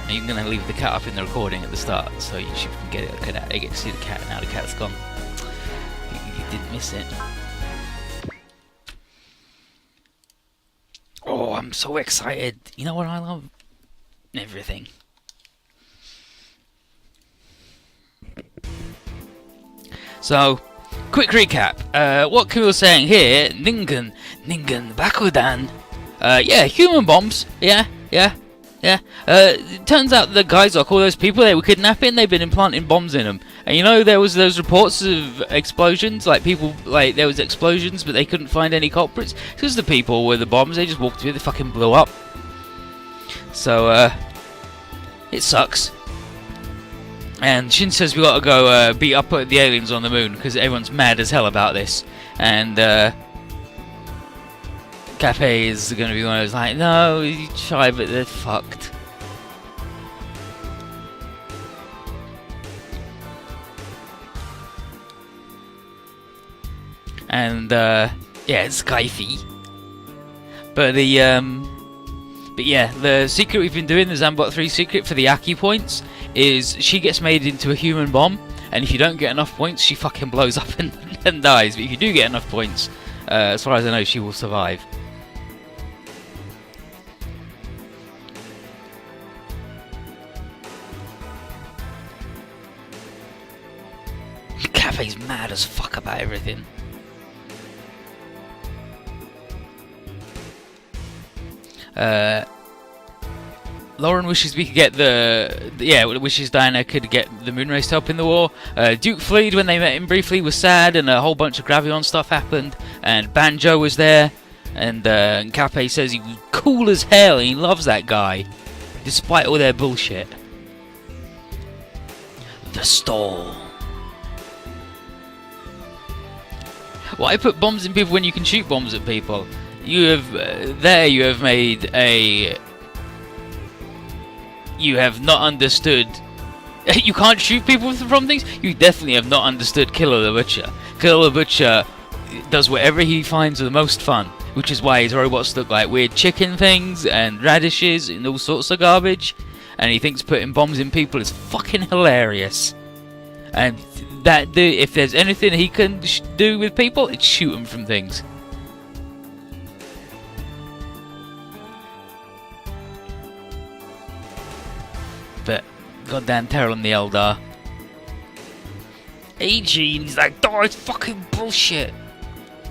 And you're going to leave the cat up in the recording at the start, so you should get it. Okay, now you get to see the cat. Now the cat's gone. You didn't miss it. Oh, I'm so excited. You know what I love? Everything. So, quick recap. What Kim was saying here, Ningen Bakudan. Yeah, human bombs. Yeah. It turns out the guys, like all those people they were kidnapping, they've been implanting bombs in them. And you know, there was those reports of explosions, like people, like there was explosions, but they couldn't find any culprits. Because the people with the bombs, they just walked through, they fucking blew up. So, it sucks. And Shin says we gotta go beat up the aliens on the moon because everyone's mad as hell about this. And Cafe is gonna be one of those like, no, you try, but they're fucked. And yeah, it's Skyfy. But yeah, the secret we've been doing, the Zambot 3 secret for the Aki points, is she gets made into a human bomb, and if you don't get enough points, she fucking blows up and dies. But if you do get enough points, as far as I know, she will survive. Cafe's mad as fuck about everything. Lauren wishes we could get wishes Diana could get the moon race to help in the war. Duke Fleed, when they met him briefly, was sad, and a whole bunch of Gravion stuff happened, and Banjo was there, and Cape says he was cool as hell, and he loves that guy, despite all their bullshit. The stall. Why put bombs in people when you can shoot bombs at people? You have made a... You have not understood... You can't shoot people from things? You definitely have not understood Killer the Butcher. Killer the Butcher does whatever he finds the most fun, which is why his robots look like weird chicken things and radishes and all sorts of garbage, and he thinks putting bombs in people is fucking hilarious. And if there's anything he can do with people, it's shoot them from things. But goddamn Terrell the Eldar. Eugene, he's like, oh, it's fucking bullshit.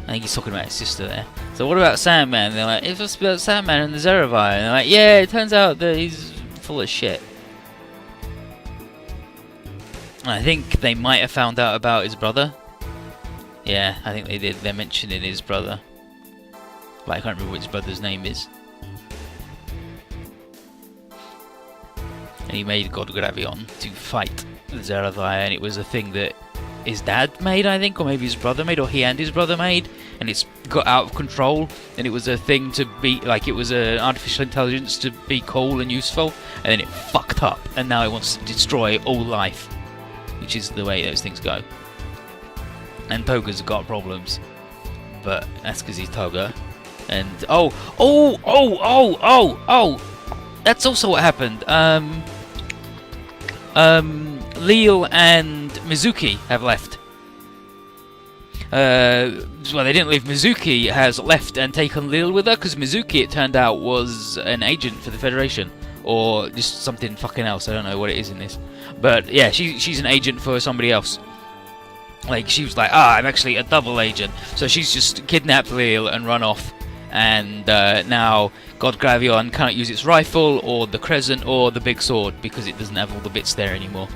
I think he's talking about his sister there. So what about Sandman? And they're like, it's just about Sandman and the Zeravi. And they're like, yeah, it turns out that he's full of shit. And I think they might have found out about his brother. Yeah, I think they did. They're mentioning his brother. But I can't remember what his brother's name is. And he made God Gravion to fight the Zeravi, and it was a thing that his dad made, I think, or maybe his brother made, or he and his brother made, and it's got out of control, and it was a thing to be, like, it was an artificial intelligence to be cool and useful, and then it fucked up, and now it wants to destroy all life, which is the way those things go. And Toga's got problems, but that's because he's Toga. And that's also what happened. Leal and Mizuki have left. Well, they didn't leave. Mizuki has left and taken Leal with her, because Mizuki, it turned out, was an agent for the Federation, or just something fucking else. I don't know what it is in this, but yeah, she's an agent for somebody else. Like, she was like, I'm actually a double agent. So she's just kidnapped Leal and run off. And now God Gravion cannot use its rifle, or the crescent, or the big sword, because it doesn't have all the bits there anymore.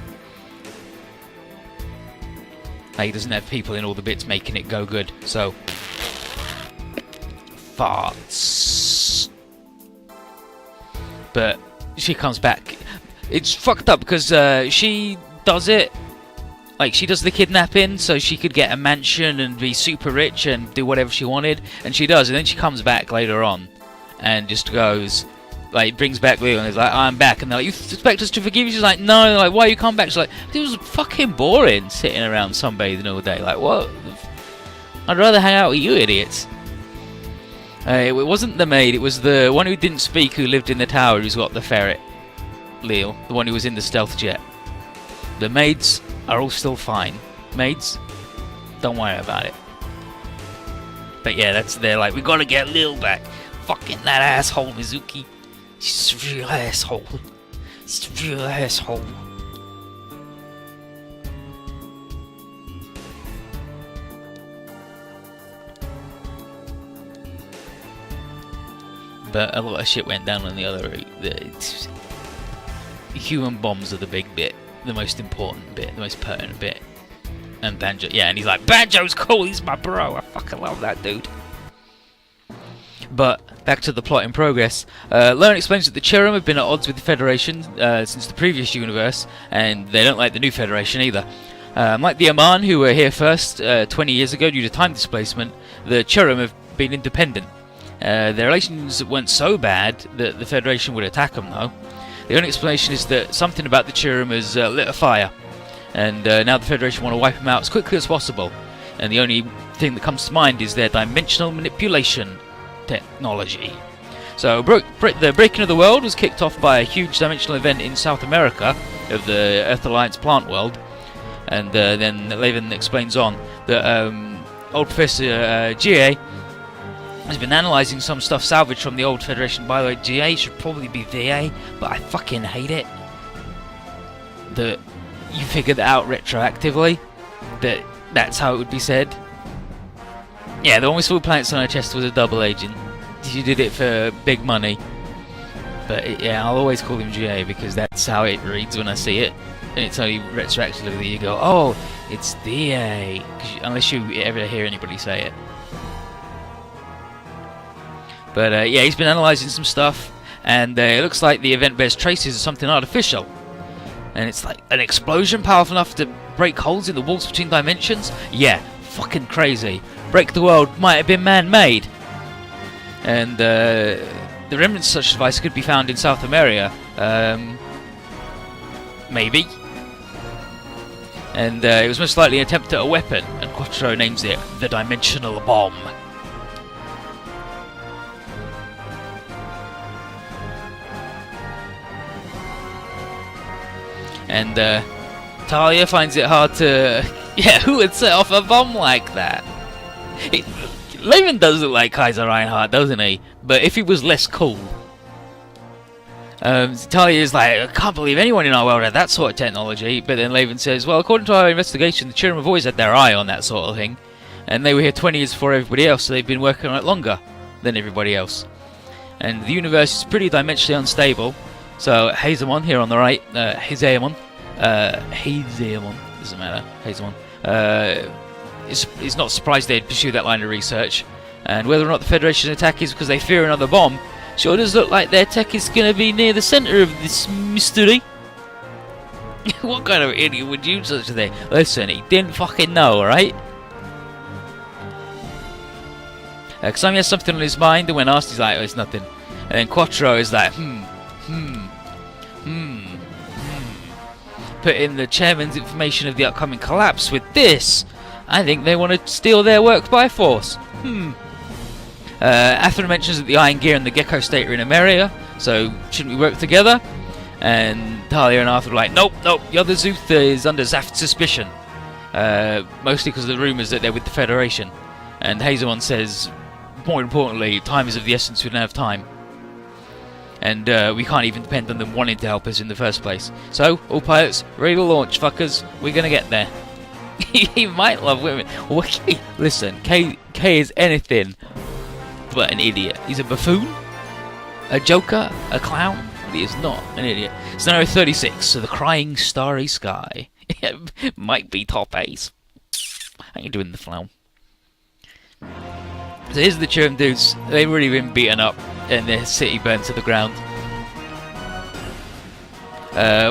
Like, it doesn't have people in all the bits making it go good. So, farts. But she comes back. It's fucked up because she does it. Like, she does the kidnapping so she could get a mansion and be super rich and do whatever she wanted, and she does, and then she comes back later on and just goes, like, brings back Leo and is like, I'm back, and they're like, you expect us to forgive you? She's like, no. They're like, why you come back? She's like, it was fucking boring sitting around sunbathing all day. Like, what? I'd rather hang out with you idiots. It wasn't the maid, it was the one who didn't speak, who lived in the tower, who's got the ferret. Leo, the one who was in the stealth jet. The maids are all still fine. Maids, don't worry about it. But yeah, they're like, we gotta get Lil back. Fucking that asshole Mizuki. She's a real asshole. She's a real asshole. But a lot of shit went down on the other route. The human bombs are the big bit, the most important bit, the most pertinent bit. And Banjo, yeah, and he's like, Banjo's cool, he's my bro, I fucking love that dude. But, back to the plot in progress. Learn explains that the Cherem have been at odds with the Federation since the previous universe, and they don't like the new Federation either. Like the Aman, who were here first 20 years ago due to time displacement, the Cherem have been independent. Their relations weren't so bad that the Federation would attack them, though. The only explanation is that something about the Cherem has lit a fire, and now the Federation want to wipe them out as quickly as possible. And the only thing that comes to mind is their dimensional manipulation technology. So the breaking of the world was kicked off by a huge dimensional event in South America of the Earth Alliance plant world, and then Levin explains on that old Professor GA has been analysing some stuff salvaged from the old Federation. By the way, GA should probably be VA, but I fucking hate it that you figured that out retroactively, that's how it would be said. Yeah, the one with small planets on her chest was a double agent. She did it for big money. But yeah, I'll always call him GA because that's how it reads when I see it. And it's only retroactively you go, oh, it's DA. Unless you ever hear anybody say it. But yeah, he's been analysing some stuff, and it looks like the event bears traces of something artificial. And it's like an explosion powerful enough to break holes in the walls between dimensions? Yeah, fucking crazy. Break the world might have been man-made. And the remnants of such device could be found in South America. Maybe. And it was most likely an attempt at a weapon, and Quattro names it the Dimensional Bomb. And Talia finds it hard to... Yeah, who would set off a bomb like that? Levin does look like Kaiser Reinhardt, doesn't he? But if he was less cool. Talia is like, I can't believe anyone in our world had that sort of technology. But then Levin says, well, according to our investigation, the children have always had their eye on that sort of thing. And they were here 20 years before everybody else, so they've been working on it longer than everybody else. And the universe is pretty dimensionally unstable. So Hazemon here on the right, Hazemon, doesn't matter, Hazemon, is not surprised they'd pursue that line of research. And whether or not the Federation attack is because they fear another bomb, sure does look like their tech is going to be near the centre of this mystery. What kind of idiot would use such a thing? Listen, he didn't fucking know, alright? Kasami has something on his mind, and when asked he's like, oh, it's nothing. And then Quattro is like, put in the chairman's information of the upcoming collapse with this. I think they want to steal their work by force. Athena mentions that the Iron Gear and the Gecko State are in America, so shouldn't we work together? And Talia and Arthur are like, nope, the other Zuth is under Zaft's suspicion. Mostly because of the rumours that they're with the Federation. And Hazemon says, more importantly, time is of the essence, we don't have time. And we can't even depend on them wanting to help us in the first place. So, all pilots, ready to launch, fuckers. We're gonna get there. He might love women. Listen, K is anything but an idiot. He's a buffoon, a joker, a clown. He is not an idiot. Scenario 36, so the crying starry sky. Might be top ace. How you doing the flow? So here's the Cherem dudes. They've already been beaten up and their city burned to the ground.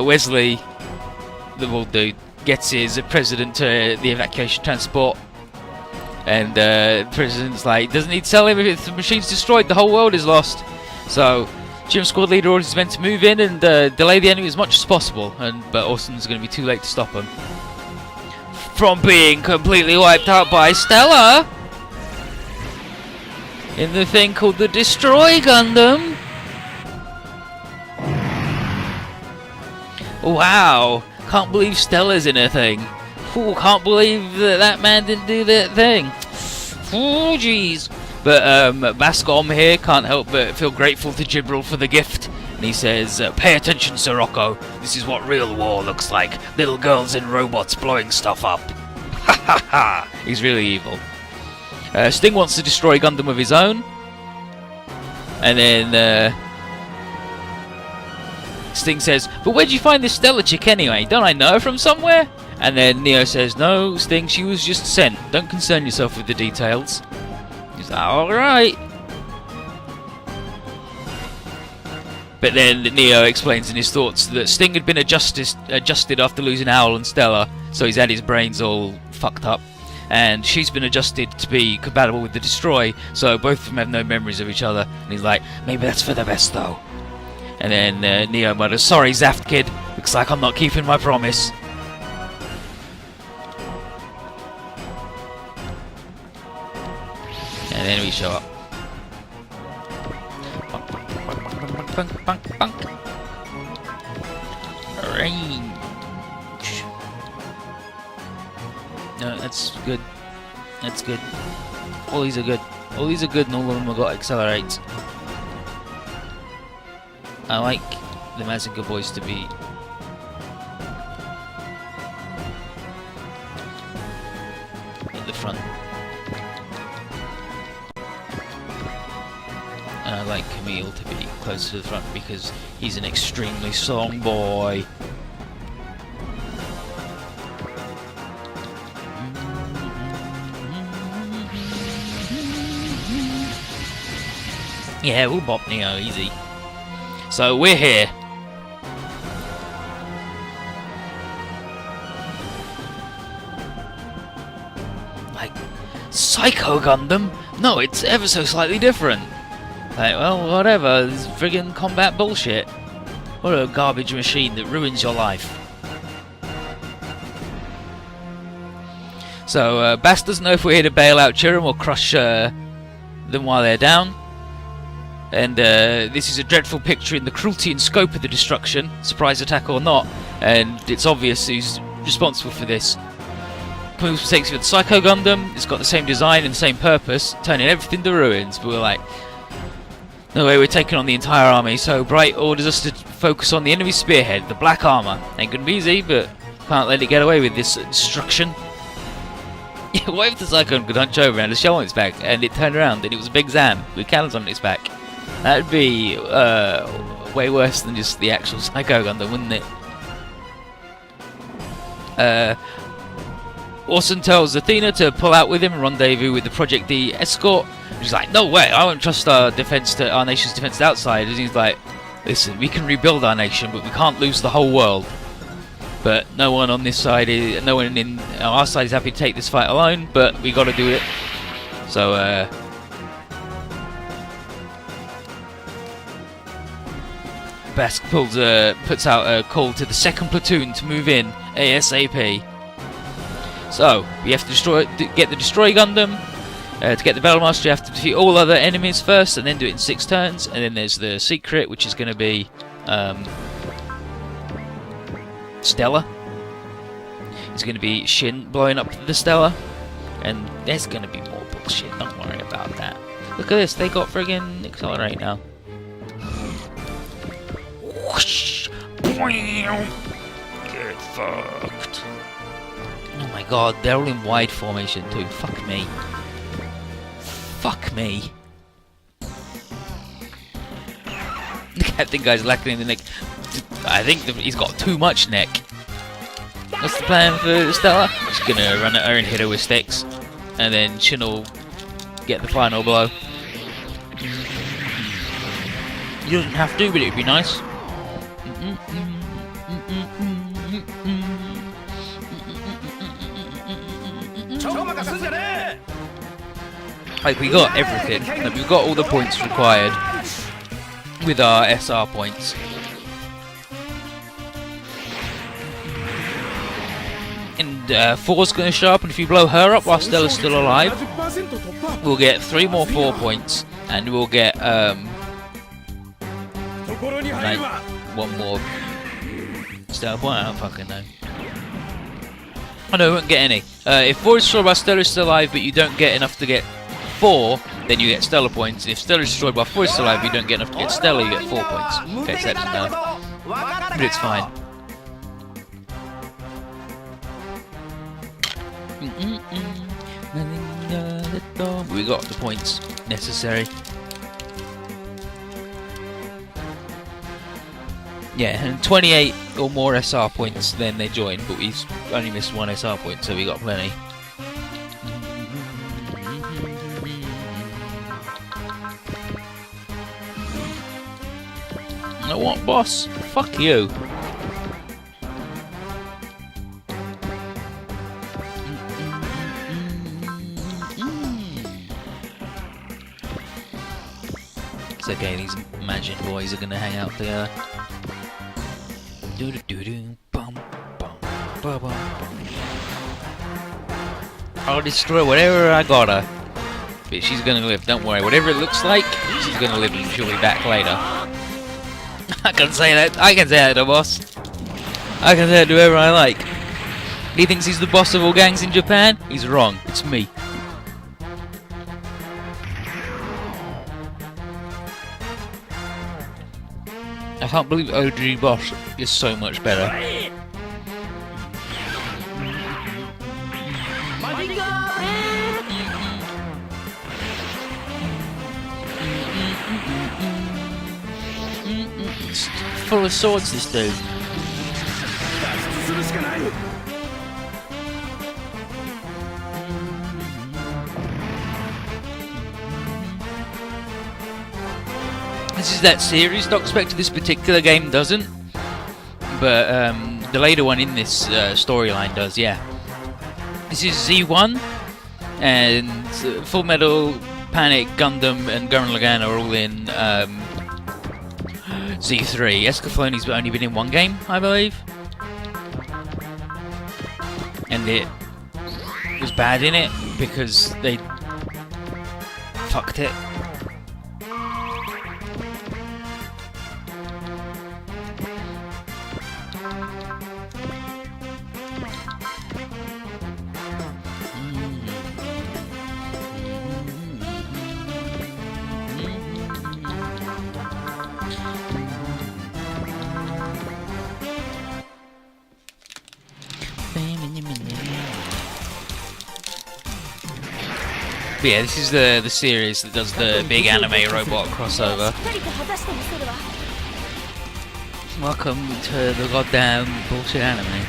Wesley, the bald dude, gets his president to the evacuation transport. And the president's like, doesn't need to tell him if the machine's destroyed, the whole world is lost. So Cherem squad leader orders his men to move in and delay the enemy as much as possible. But Austin's going to be too late to stop him from being completely wiped out by Stella in the thing called the Destroy Gundam. Wow, can't believe Stella's in a thing. Ooh, can't believe that man didn't do that thing. Oh, jeez. But Bascom here can't help but feel grateful to Gibril for the gift. And he says, pay attention, Sirocco. This is what real war looks like. Little girls and robots blowing stuff up. Ha ha ha. He's really evil. Sting wants to destroy Gundam of his own. And then Sting says, but where'd you find this Stella chick anyway? Don't I know her from somewhere? And then Neo says, no, Sting, she was just sent. Don't concern yourself with the details. He's like, alright. But then Neo explains in his thoughts that Sting had been adjusted after losing Owl and Stella, so he's had his brains all fucked up. And she's been adjusted to be compatible with the Destroy, so both of them have no memories of each other. And he's like, maybe that's for the best though. And then Neo mutters, sorry Zaft kid, looks like I'm not keeping my promise. And then we show up. Bunk, bunk, bunk. Range. No, that's good. That's good. All these are good. All these are good and all of them have got accelerate. I like the Mazinger boys to be in the front. And I like Camille to be close to the front because he's an extremely strong boy. Yeah, we'll bop Neo easy. So we're here. Like, Psycho Gundam? No, it's ever so slightly different. Like, well, whatever, this friggin' combat bullshit. What a garbage machine that ruins your life. So, Bass doesn't know if we're here to bail out Chiram or crush them while they're down. And this is a dreadful picture in the cruelty and scope of the destruction, surprise attack or not, and it's obvious who's responsible for this. Camille's mistakes with the Psycho Gundam, it's got the same design and the same purpose, turning everything to ruins, but we're like, no way, we're taking on the entire army, so Bright orders us to focus on the enemy spearhead, the black armour. Ain't gonna be easy, but can't let it get away with this destruction. Yeah, what if the Psycho could hunch over and a shell on its back, and it turned around and it was a big Zam with cannons on its back? That'd be way worse than just the actual Psycho Gundam, wouldn't it? Orson tells Athena to pull out with him and rendezvous with the Project D escort. She's like, no way, I won't trust our nation's defense to outsiders. He's like, listen, we can rebuild our nation, but we can't lose the whole world. But no one on this side is, no one in our side is happy to take this fight alone, but we got to do it. So, Bask puts out a call to the 2nd platoon to move in ASAP. So we have to get the Destroy Gundam. To get the Battlemaster, you have to defeat all other enemies first, and then do it in 6 turns. And then there's the secret, which is going to be Stella. It's going to be Shin blowing up the Stella, and there's going to be more bullshit. Don't worry about that. Look at this, they got friggin' accelerate now. Whoosh! Get fucked. Oh my god, they're all in wide formation too. Fuck me. Fuck me. That thing guy's lacking in the neck. I think he's got too much neck. What's the plan for Stella? Just gonna run at her and hit her with sticks. And then Shin will get the final blow. He doesn't have to, but it'd be nice. Like, we got everything. Like, we've got all the points required with our SR points. And 4's going to show up, and if you blow her up while Stella's still alive, we'll get 3 more 4 points, and we'll get like 1 more Stellar point? I don't fucking know. Oh no, we won't get any. If 4 is destroyed by Stella is still alive, but you don't get enough to get 4, then you get Stellar points. If Stella is destroyed by 4 is still alive, but you don't get enough to get Stella, you get 4 points. Okay, so that's enough. But it's fine. We got the points necessary. Yeah, and 28 or more SR points, then they join, but we've only missed 1 SR point, so we got plenty. You know what, boss? Fuck you. It's okay, these Imagine boys are gonna hang out together. I'll destroy whatever I got her. But she's gonna live, don't worry. Whatever it looks like, she's gonna live and she'll be back later. I can say that. I can say that to boss. I can say that to whoever I like. He thinks he's the boss of all gangs in Japan? He's wrong. It's me. I can't believe OG boss is so much better. It's full of swords, this dude. This is that series. Not expected this particular game doesn't, but the later one in this storyline does. Yeah, this is Z1, and Full Metal Panic, Gundam, and Gurren Lagann are all in Z3. Escaflowne's only been in one game, I believe, and it was bad in it because they fucked it. But yeah, this is the series that does the big anime robot crossover. Welcome to the goddamn bullshit anime.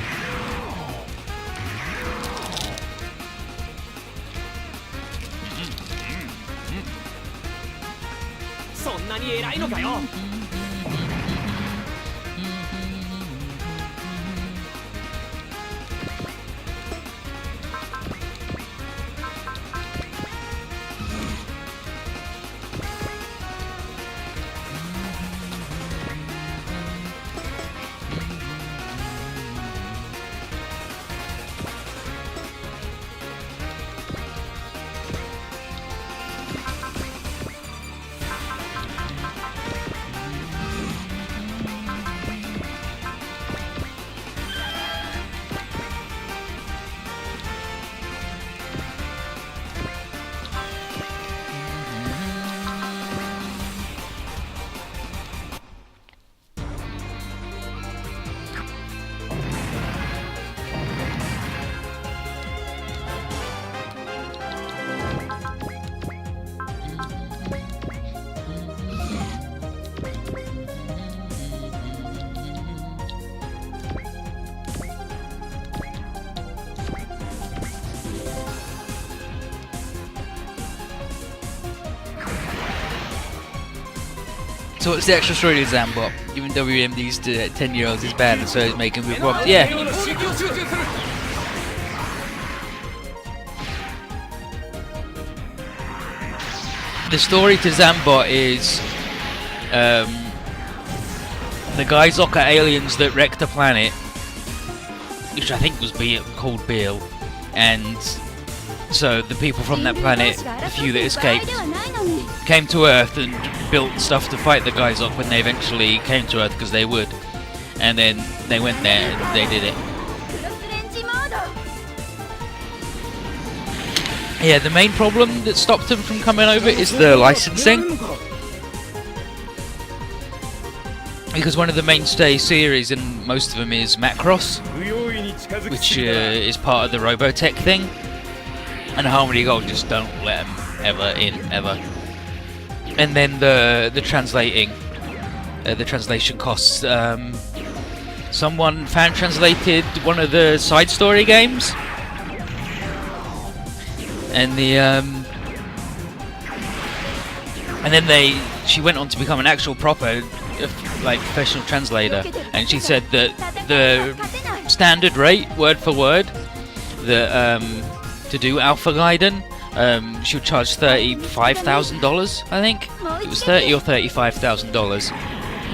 So what's the actual story of Zambot? Even WMDs to 10-year-olds is bad, and so is making with Rob. Yeah. The story to Zambot is the Gaizoka aliens that wrecked the planet, which I think was called Beale, and so the people from that planet, the few that escaped, came to Earth and built stuff to fight the Gaizoka when they eventually came to Earth, because they would. and then they went there and they did it. Yeah, the main problem that stopped them from coming over is the licensing. Because one of the mainstay series in most of them is Macross, which is part of the Robotech thing, and Harmony Gold just don't let them ever. And then the translation costs. Someone fan translated one of the side story games, and then she went on to become an actual proper professional translator, and she said that the standard rate, word for word, that to do Alpha Gaiden, she would charge $35,000. I think it was $30,000 or $35,000,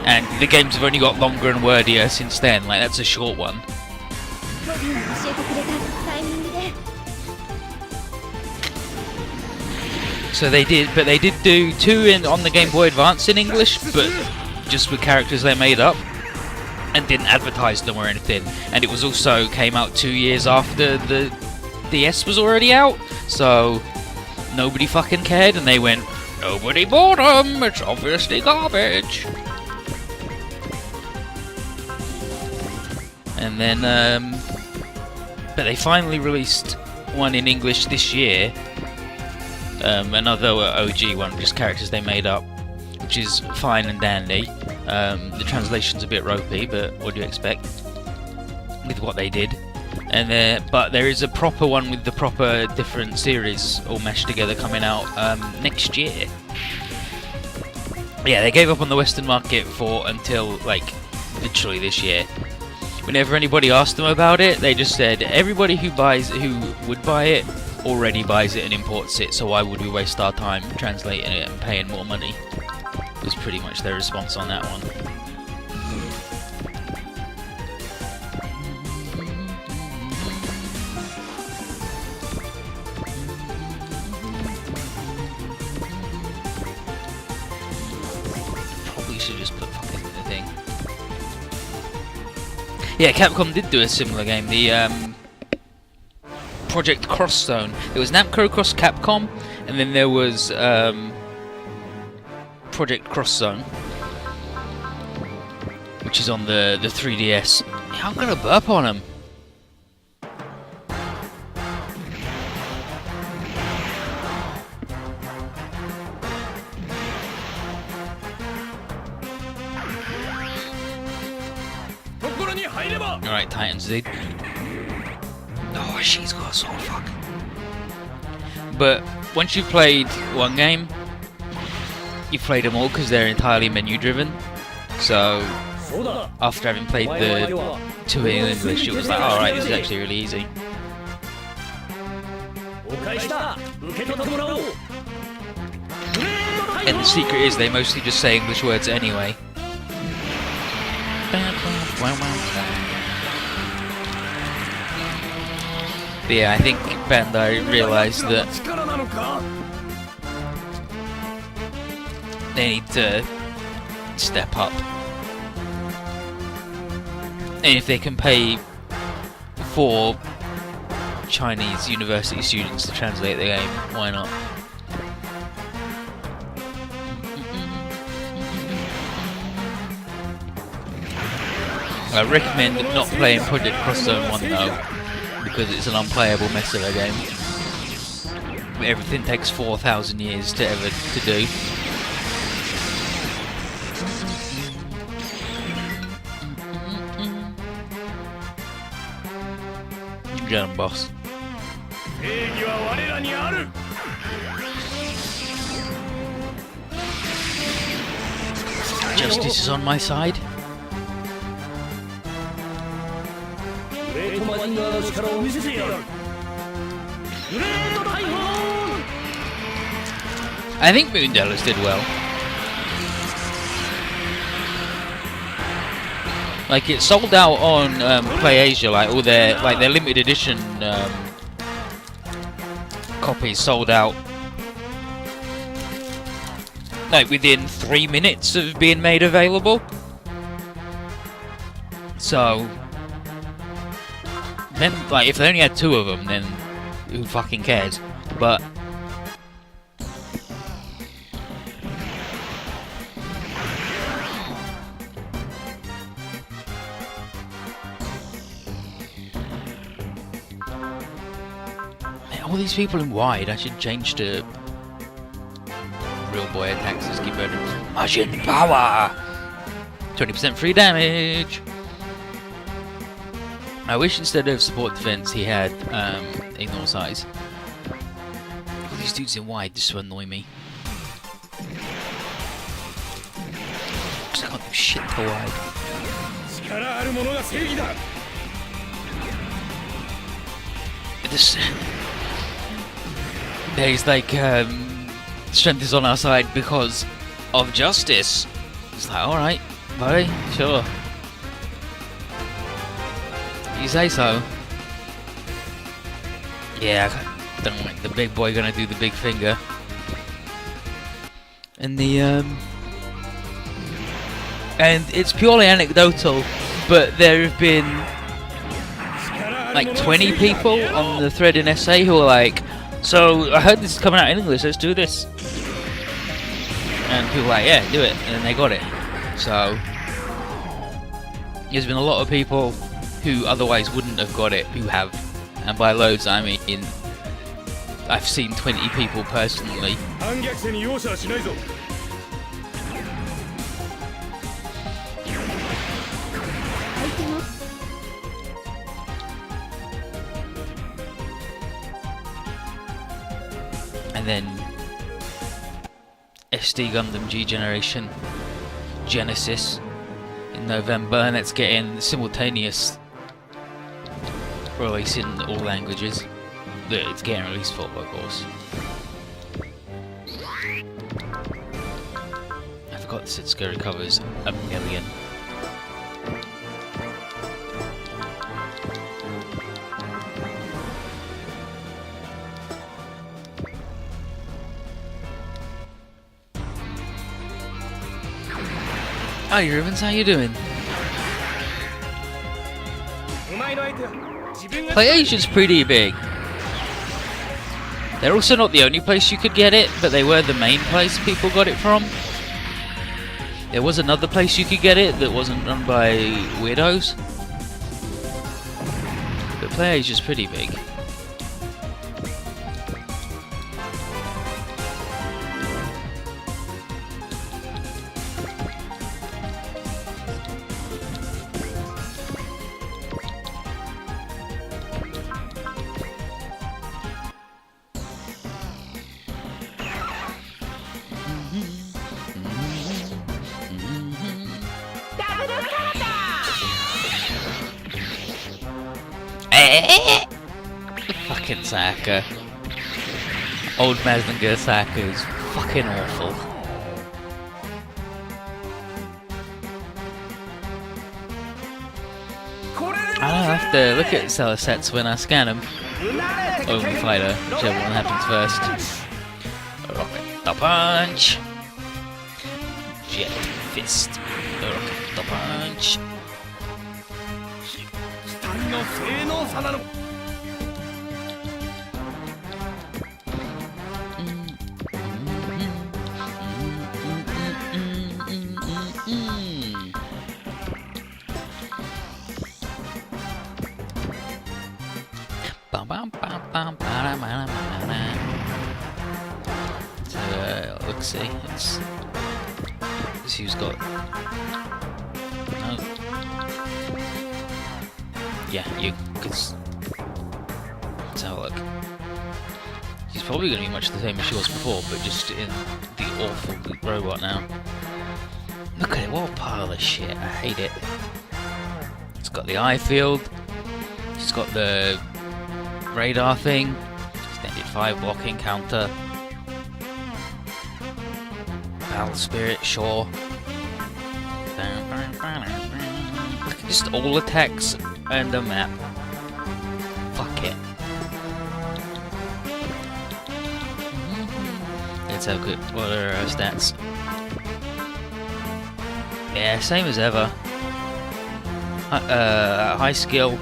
and the games have only got longer and wordier since then. Like, that's a short one. So they did do 2 on the Game Boy Advance in English, but just with characters they made up, and didn't advertise them or anything. And it was also came out 2 years after the DS was already out, so nobody fucking cared, and they went, nobody bought them, it's obviously garbage. And then, but they finally released one in English this year. Another OG one, just characters they made up, which is fine and dandy. The translation's a bit ropey, but what do you expect with what they did? And but there is a proper one with the proper different series all meshed together coming out next year. Yeah, they gave up on the Western market until literally this year. Whenever anybody asked them about it, they just said everybody who would buy it already buys it and imports it, so why would we waste our time translating it and paying more money? Was pretty much their response on that one. Probably should just put fucking the thing. Yeah, Capcom did do a similar game. The Project Cross Zone. It was Namco Cross Capcom, and then there was Project Cross Zone, which is on the 3DS. Yeah, I'm gonna burp on him. Alright, Titans dude. Oh, she's got a sword, fuck. But once you've played one game, you've played them all because they're entirely menu driven. So after having played the 2 in English, it was like, alright, this is actually really easy. And the secret is they mostly just say English words anyway. But yeah, I think Bandai realised that they need to step up. And if they can pay 4 Chinese university students to translate the game, why not? I recommend not playing Project Cross Zone 1 though, because it's an unplayable mess of a game. Everything takes 4,000 years to do. You get him, boss. Justice is on my side. I think Moondellas did well. Like, it sold out on PlayAsia, like all their limited edition copies sold out like within 3 minutes of being made available. So then, like, if they only had 2 of them, then who fucking cares? But all these people in wide, I should change to real boy attacks. Just keep better. Machine power. 20% free damage. I wish instead of support defense he had ignore size. All these dudes in wide just to annoy me. Because I can't do shit to wide. This, there's like strength is on our side because of justice. It's like, alright, buddy, sure. You say so. Yeah, I don't like the big boy gonna do the big finger. And the and it's purely anecdotal, but there have been like 20 people on the thread in SA who are like, so I heard this is coming out in English, let's do this. And people are like, yeah, do it, and then they got it. So there's been a lot of people who otherwise wouldn't have got it who have, and by loads I mean I've seen 20 people personally. And then SD Gundam G Generation Genesis in November, and it's getting simultaneous release in all languages. It's getting released for, of course. I forgot the Setsuko covers 1 million. Hi Rubens, how you doing? Play Asia's pretty big. They're also not the only place you could get it, but they were the main place people got it from. There was another place you could get it that wasn't run by weirdos. But Play Asia's pretty big. Fucking Saka. Old Mazinger Saka is fucking awful. I'll have to look at Stella sets when I scan them. Or when we fight her, whichever one happens first. Rocket the punch! Jet fist. Rocket the punch. So let's see. Let's see who's got. No. Yeah, you. Cause let's have a look. She's probably going to be much the same as she was before, but just in the awful robot now. Look at it! What a pile of shit! I hate it. It's got the eye field. She's got the radar thing. Extended 5 blocking counter. Battle spirit, sure. Just all attacks and a map. Fuck it. Let's have a good. What are our stats? Yeah, same as ever. high skill.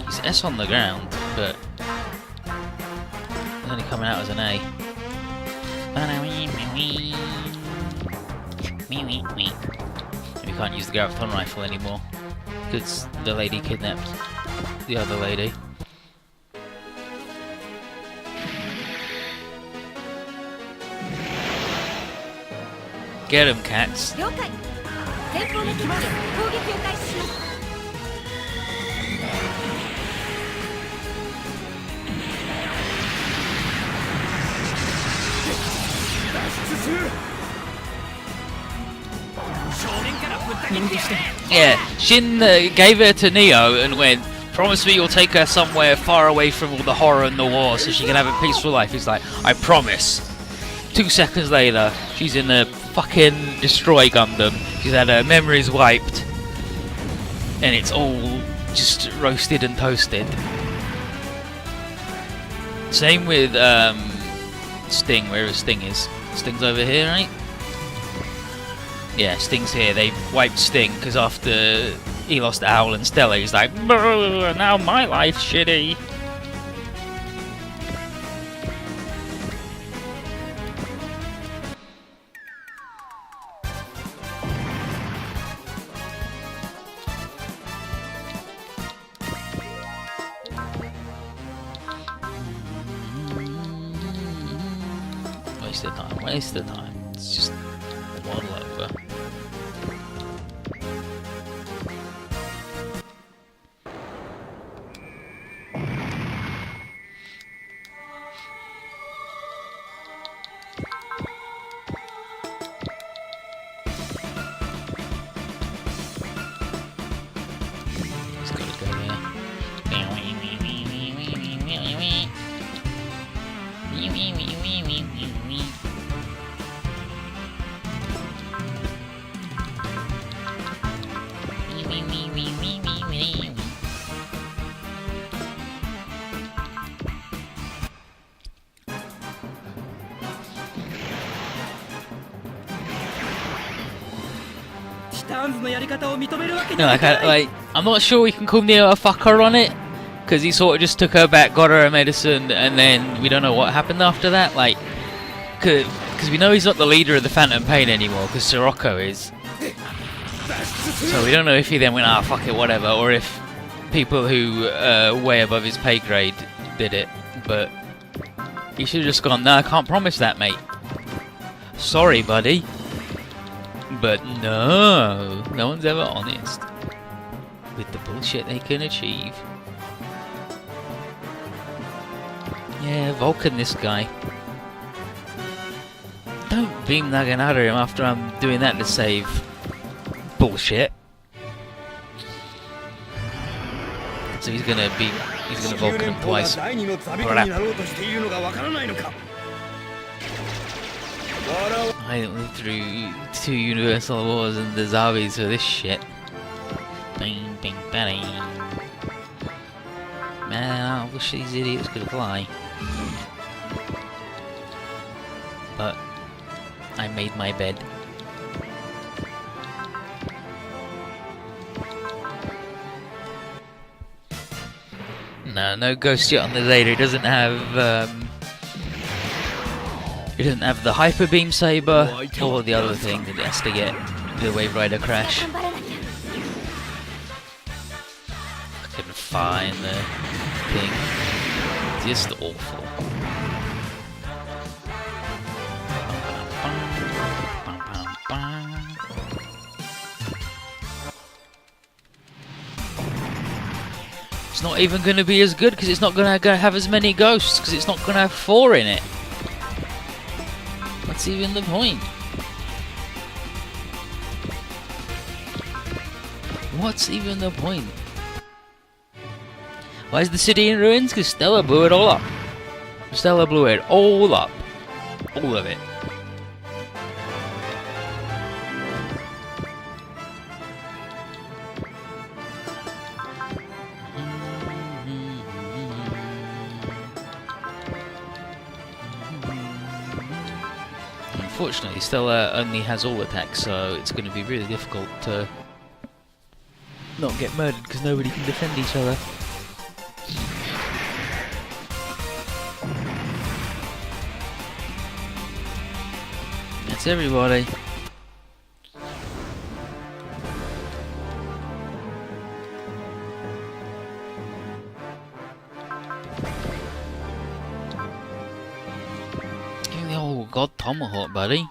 He's S on the ground, but he's only coming out as an A. We can't use the Gravithon rifle anymore because the lady kidnapped the other lady. Get him, cats. Yeah, Shin gave her to Neo and went, promise me you'll take her somewhere far away from all the horror and the war so she can have a peaceful life. He's like, I promise. 2 seconds later, she's in a fucking Destroy Gundam. She's had her memories wiped. And it's all just roasted and toasted. Same with Sting, wherever Sting is. Sting's over here, right? Yeah, Sting's here. They wiped Sting because after he lost Owl and Stella, he's like, now my life's shitty. Waste of time, waste of time. It's just waddle over. He's got to go there. No, I'm not sure we can call Neo a fucker on it, because he sort of just took her back, got her a medicine, and then we don't know what happened after that. Like, because we know he's not the leader of the Phantom Pain anymore, because Sirocco is. So we don't know if he then went, ah, fuck it, whatever, or if people who way above his pay grade did it. But he should have just gone, nah, I can't promise that, mate. Sorry, buddy. But no one's ever honest with the bullshit they can achieve. Yeah, Vulcan this guy. Don't beam Naginata him after I'm doing that to save bullshit. So he's gonna Vulcan him twice. I didn't live through 2 Universal Wars and the Zabis for this shit. Bing, bing, bang. Man, I wish these idiots could fly. But I made my bed. No ghost yet on the Zeta. It doesn't have it doesn't have the Hyper Beam Saber or the other thing that it has to get the Wave Rider Crash. I couldn't find the thing. Just awful. It's not even going to be as good because it's not going to have as many ghosts because it's not going to have 4 in it. What's even the point? What's even the point? Why is the city in ruins? Because Stella blew it all up. Stella blew it all up. All of it. unfortunately, Stella only has all attacks, so it's going to be really difficult to not get murdered because nobody can defend each other. That's everybody. Give me the old god tomahawk, buddy.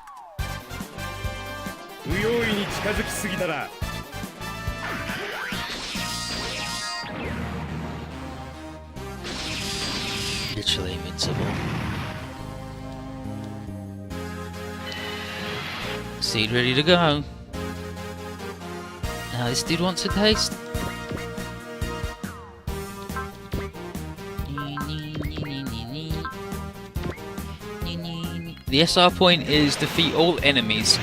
Literally invincible. Seed ready to go. Now this dude wants a taste. The SR point is defeat all enemies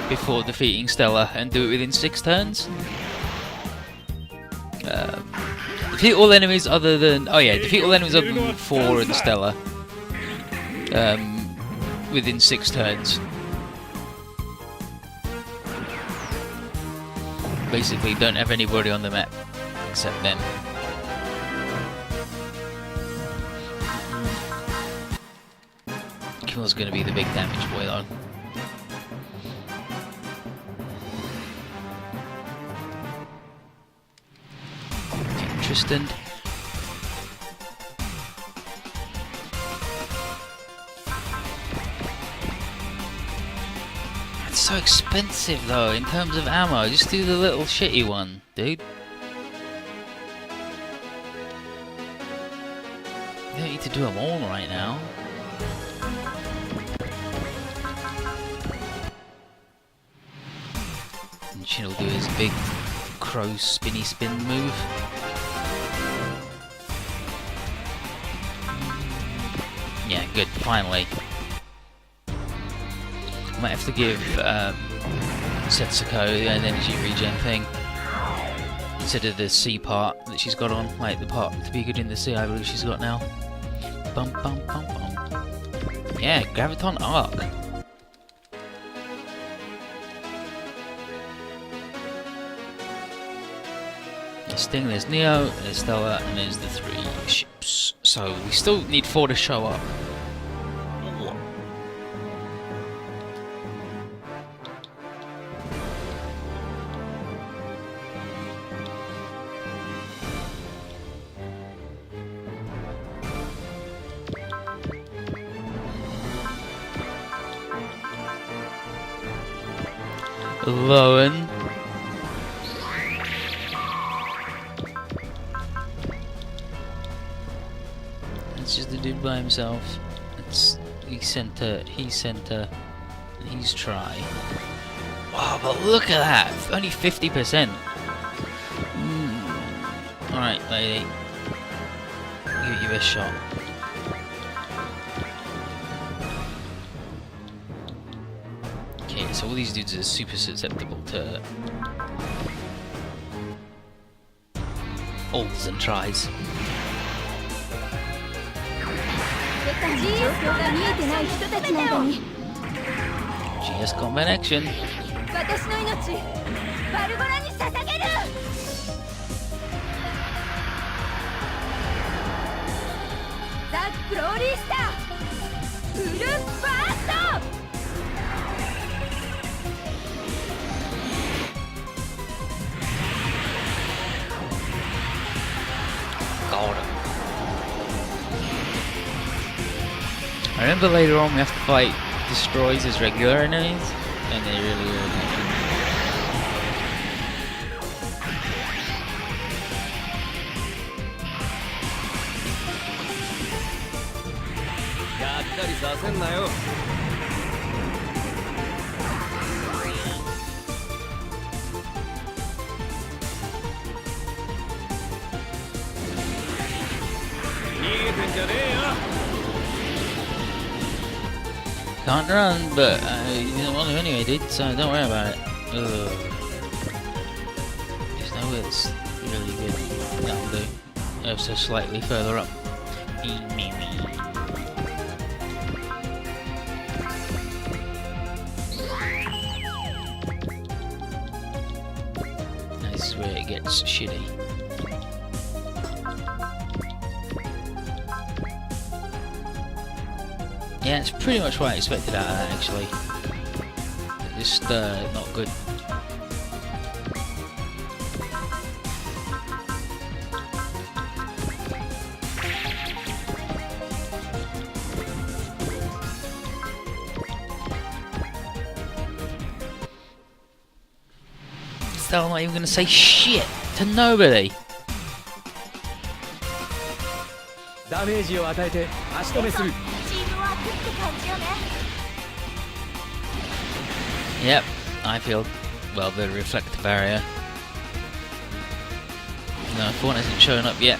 before defeating Stella and do it within 6 turns. Defeat all enemies other than... oh yeah, defeat all enemies other than 4 and Stella. Within 6 turns. Basically, don't have anybody on the map except them. Kill's gonna be the big damage boy though. Interesting. It's so expensive though in terms of ammo. Just do the little shitty one, dude. You don't need to do them all right now. And Shin will do his big crow spinny spin move. Yeah, good, finally. Might have to give Setsuko an energy regen thing instead of the C part that she's got on, like the part to be good in the C I believe she's got now. Bum bum bum bum. Yeah, Graviton Arc. There's Sting, there's Neo, there's Stella, and there's the 3 ships. So we still need 4 to show up. Lowen. It's just the dude by himself. He's center, and he's try. Wow, but look at that! Only 50%. Alright, lady. Give it your best shot. Okay, so all these dudes are super susceptible to ults and tries. GS combat action. Got him. I remember later on we have to fight destroys as regular enemies, and they really irritate me. Can't run, but you didn't want to anyway, dude, so don't worry about it. Ugh. There's nowhere that's really good. That'll do. So slightly further up. I This is where it gets shitty. Yeah, it's pretty much what I expected out of that, actually. Just not good. Stella not even going to say shit to nobody. Yep, I feel, well, the reflector barrier. No, Fawn hasn't shown up yet.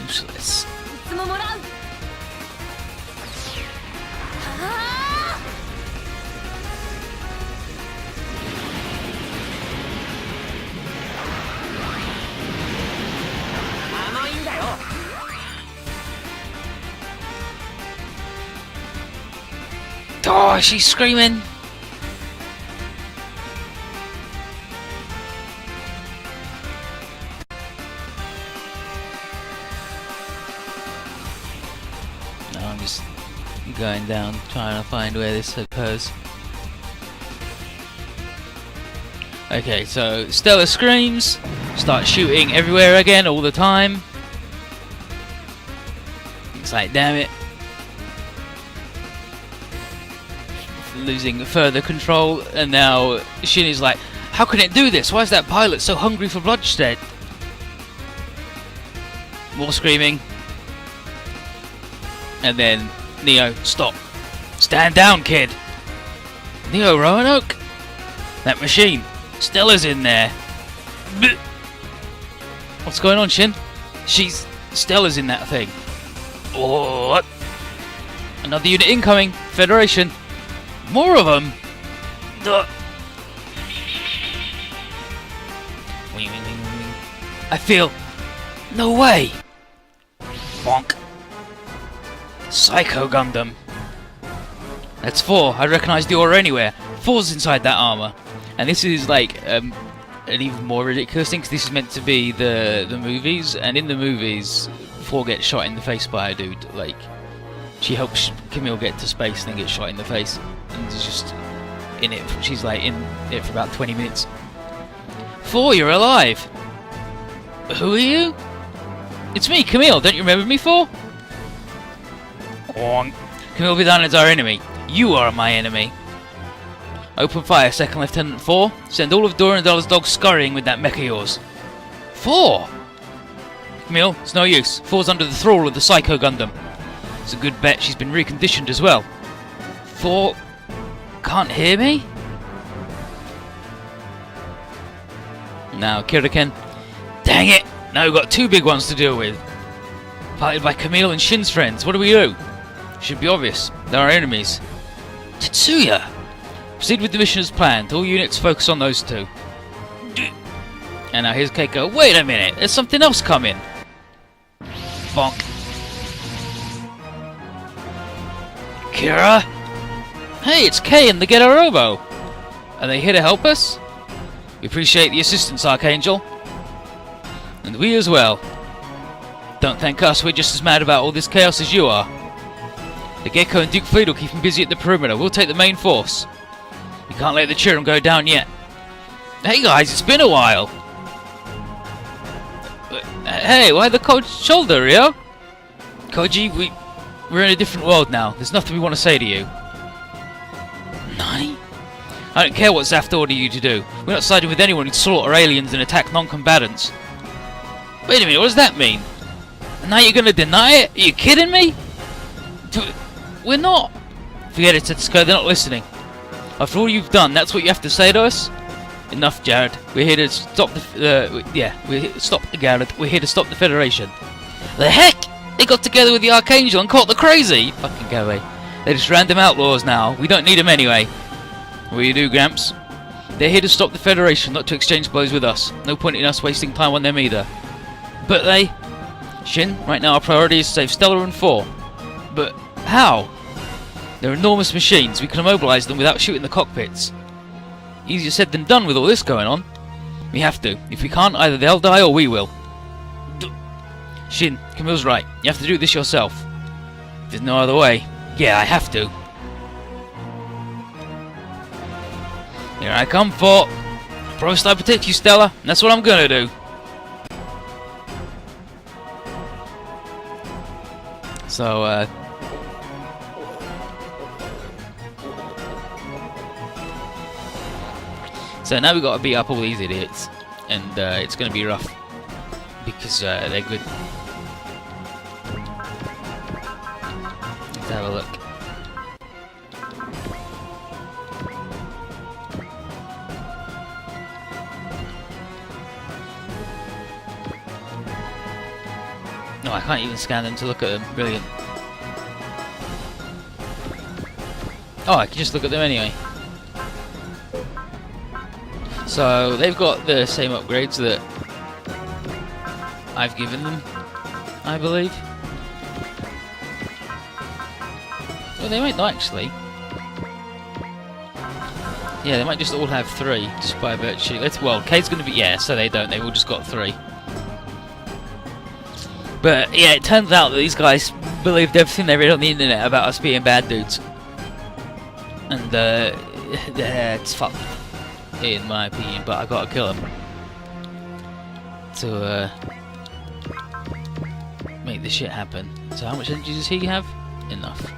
Useless. Oh, she's screaming. No, I'm just going down, trying to find where this occurs. Okay, so Stella screams, starts shooting everywhere again, all the time. It's like, damn it. Losing further control, and now Shin is like, how can it do this? Why is that pilot so hungry for bloodshed? More screaming. And then Neo, stop. Stand down, kid. Neo, Roanoke? That machine. Stella's in there. Blech. What's going on, Shin? Stella's in that thing. Oh, what? Another unit incoming. Federation. More of them. Duh. I feel. No way. Bonk. Psycho Gundam. That's 4. I recognise the aura anywhere. 4's inside that armour. And this is like an even more ridiculous thing, because this is meant to be the movies, and in the movies 4 gets shot in the face by a dude. Like, she helps Camille get to space and then gets shot in the face, and is just in it. She's like in it for about 20 minutes. 4, you're alive. Who are you? It's me, Camille. Don't you remember me, 4? Camille Vidana is our enemy. You are my enemy. Open fire, Second Lieutenant 4. Send all of Dorandalla's dogs scurrying with that mech of yours. 4! Camille, it's no use. 4's under the thrall of the Psycho Gundam. It's a good bet she's been reconditioned as well. 4 can't hear me? Now, Kiriken. Dang it! Now we've got 2 big ones to deal with. Fighted by Camille and Shin's friends. What do we do? Should be obvious. They're our enemies. Tetsuya! Proceed with the mission as planned. All units focus on those 2. And now here's Keiko. Wait a minute! There's something else coming! Bonk. Kira? Hey, it's Kay and the Ghetto Robo! Are they here to help us? We appreciate the assistance, Archangel. And we as well. Don't thank us, we're just as mad about all this chaos as you are. The Gecko and Duke Fleet will keep him busy at the perimeter. We'll take the main force. We can't let the Chirum go down yet. Hey guys, it's been a while! Hey, why the cold shoulder, Rio? Koji, we're in a different world now. There's nothing we want to say to you. Nani? I don't care what Zaft ordered you to do. We're not siding with anyone who'd slaughter aliens and attack non-combatants. Wait a minute, what does that mean? And now you're gonna deny it? Are you kidding me? We're not. Forget it, Tetsuko, they're not listening. After all you've done, that's what you have to say to us? Enough, Jared. We're here to stop stop Garrett. We're here to stop the Federation. The heck? They got together with the Archangel and caught the crazy. Fucking go away. They're just random outlaws now. We don't need them anyway. What do you do, Gramps? They're here to stop the Federation, not to exchange blows with us. No point in us wasting time on them either. But they... Shin, right now our priority is to save Stella and 4. But how? They're enormous machines. We can immobilize them without shooting the cockpits. Easier said than done with all this going on. We have to. If we can't, either they'll die or we will. Shin, Camille's right. You have to do this yourself. There's no other way. Yeah, I have to. Here I come, 4. Promised I'd protect you, Stella, and that's what I'm gonna do. So, so now we've got to beat up all these idiots, and it's going to be rough because they're good. Let's have a look. No, I can't even scan them to look at them. Brilliant. Oh, I can just look at them anyway. So, they've got the same upgrades that I've given them, I believe. Well, they might not actually. Yeah, they might just all have 3, just by virtue. Well, K's gonna be... Yeah, so they don't. They've all just got 3. But yeah, it turns out that these guys believed everything they read on the internet about us being bad dudes. And it's fucked, in my opinion, but I gotta kill them to make this shit happen. So how much energy does he have? Enough.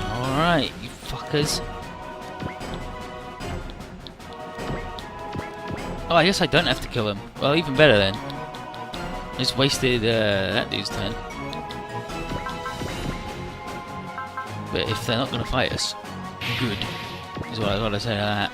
Alright, you fuckers. Oh, I guess I don't have to kill him. Well, even better then. I just wasted that dude's turn. But if they're not going to fight us, good, is what I gotta say to that.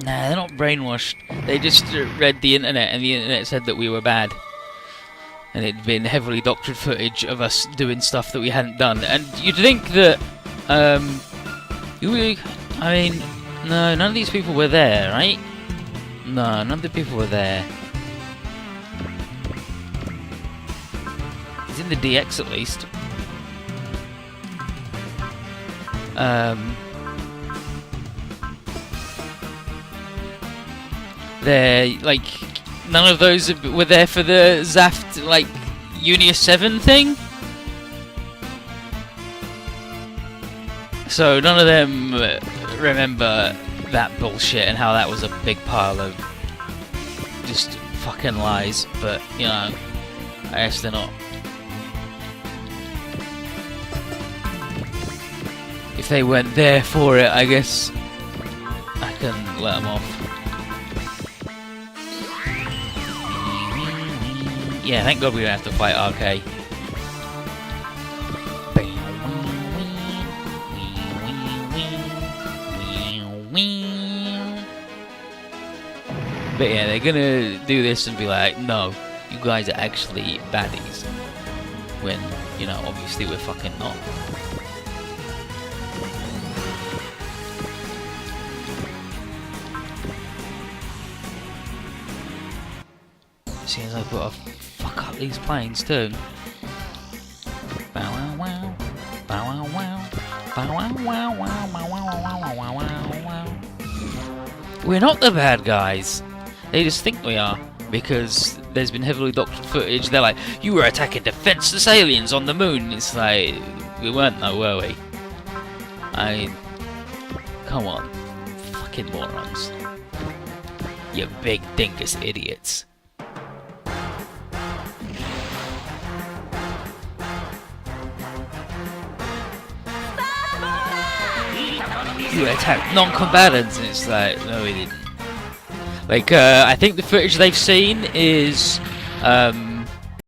Nah, they're not brainwashed. They just read the internet, and the internet said that we were bad. And it'd been heavily doctored footage of us doing stuff that we hadn't done. And you'd think that, I mean, no, none of these people were there, right? No, none of the people were there. It's in the DX at least. They're like, none of those were there for the Zaft like Unia 7 thing. So none of them remember that bullshit and how that was a big pile of just fucking lies. But you know, I guess they're not. If they weren't there for it, I guess I can let them off. Yeah, thank God we don't have to fight RK. But yeah, they're gonna do this and be like, no, you guys are actually baddies. When, you know, obviously we're fucking not. Seems like I've got to fuck up these planes too. Bow wow wow, bow wow wow, bow wow wow wow, bow wow wow wow wow wow. We're not the bad guys. They just think we are because there's been heavily doctored footage. They're like, you were attacking defenseless aliens on the moon. It's like, we weren't though, were we? Come on, fucking morons. You big dingus idiots. You attacked non-combatants, and it's like, no we didn't. Like, I think the footage they've seen is,